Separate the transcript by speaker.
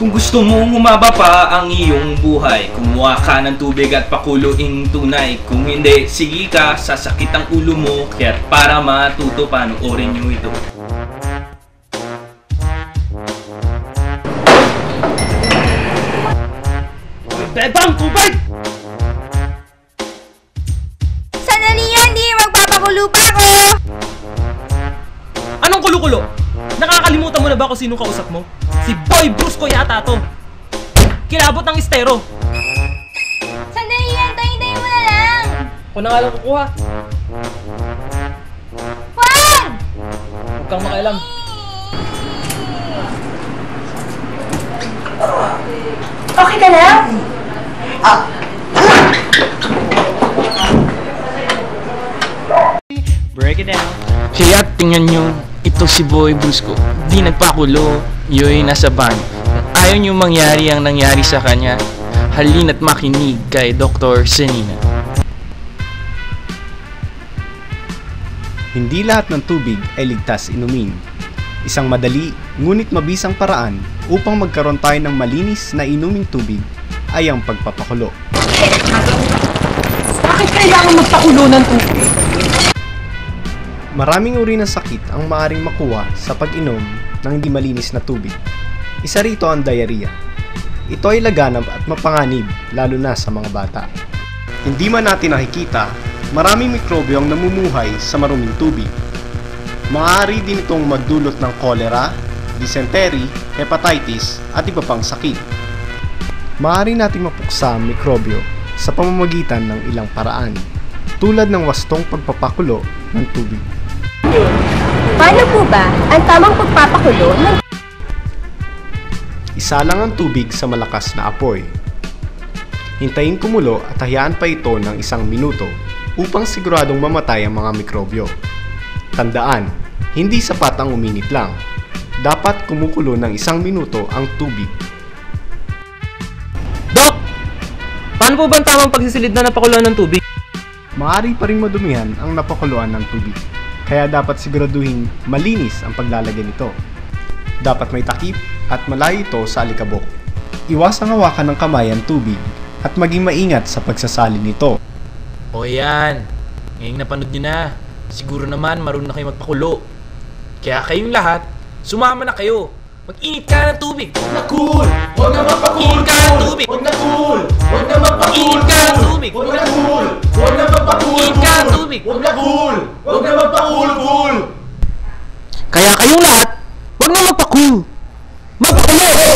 Speaker 1: Kung gusto mong humaba pa ang iyong buhay, kumuha ka ng tubig at pakuluing tunay. Kung hindi, sige ka, sasakit ang ulo mo. Kaya para matuto, panoorin nyo ito. Bebang, tubig!
Speaker 2: Sandali yan, di magpapakulo pa ako!
Speaker 3: Anong kulo-kulo? Nakakalimutan mo na ba kung sino kausap mo? Si Boy Brusco yata to. Kilabot ng estero.
Speaker 2: Sandali yan, tayo-tayo mo na lang!
Speaker 3: Ako na nga lang kukuha.
Speaker 2: Wag!
Speaker 3: Huwag kang makailam.
Speaker 2: Okay ka lang?
Speaker 3: Break it down.
Speaker 4: Kaya tingnan nyo, ito si Boy Brusco. Di nagpakulo, yo'y nasa van. Ayaw nyo mangyari ang nangyari sa kanya. Halina't makinig kay Dr. Senina.
Speaker 5: Hindi lahat ng tubig ay ligtas inumin. Isang madali, ngunit mabisang paraan upang magkaroon tayo ng malinis na inuming tubig ay ang pagpapakulo.
Speaker 3: Bakit kailangan magpakulo ng tubig?
Speaker 5: Maraming uri ng sakit ang maaring makuha sa pag-inom ng hindi malinis na tubig. Isa rito ang diarrhea. Ito ay laganap at mapanganib lalo na sa mga bata. Hindi man natin nakikita, maraming mikrobyo ang namumuhay sa maruming tubig. Maaari din itong magdulot ng cholera, dysentery, hepatitis at iba pang sakit. Maaari nating mapuksa ang mikrobyo sa pamamagitan ng ilang paraan, tulad ng wastong pagpapakulo ng tubig.
Speaker 2: Paano po ba ang tamang pagpapakulo ng...
Speaker 5: Isa lang ang tubig sa malakas na apoy. Hintayin kumulo at hayaan pa ito ng 1 minuto upang siguradong mamatay ang mga mikrobyo. Tandaan, hindi sapat ang uminit lang. Dapat kumukulo ng 1 minuto ang tubig.
Speaker 3: Doc! Paano po ba ang tamang pagsisilid na napakuluan ng tubig?
Speaker 5: Maaari pa ring madumihan ang napakuluan ng tubig. Kaya dapat siguraduhin malinis ang paglalagay nito. Dapat may takip at malayo ito sa alikabok. Iwasang hawakan ng kamay ang tubig at maging maingat sa pagsasalin nito.
Speaker 4: O yan, ngayong napanood nyo na, siguro naman marunong na kayo magpakulo. Kaya kayong lahat, sumama na kayo. Mag-init ka ng tubig. Huwag na cool! Huwag na magpa-cool! Init ka ng tubig! Huwag na cool! Huwag na magpa-cool! Init ka ng tubig! Huwag na cool! Huwag na magpa-cool! Init ka ng tubig! Huwag na cool! Huwag na magpa-cool! Cool! Kaya kayong lahat, huwag na magpa-cool! Magpakulo!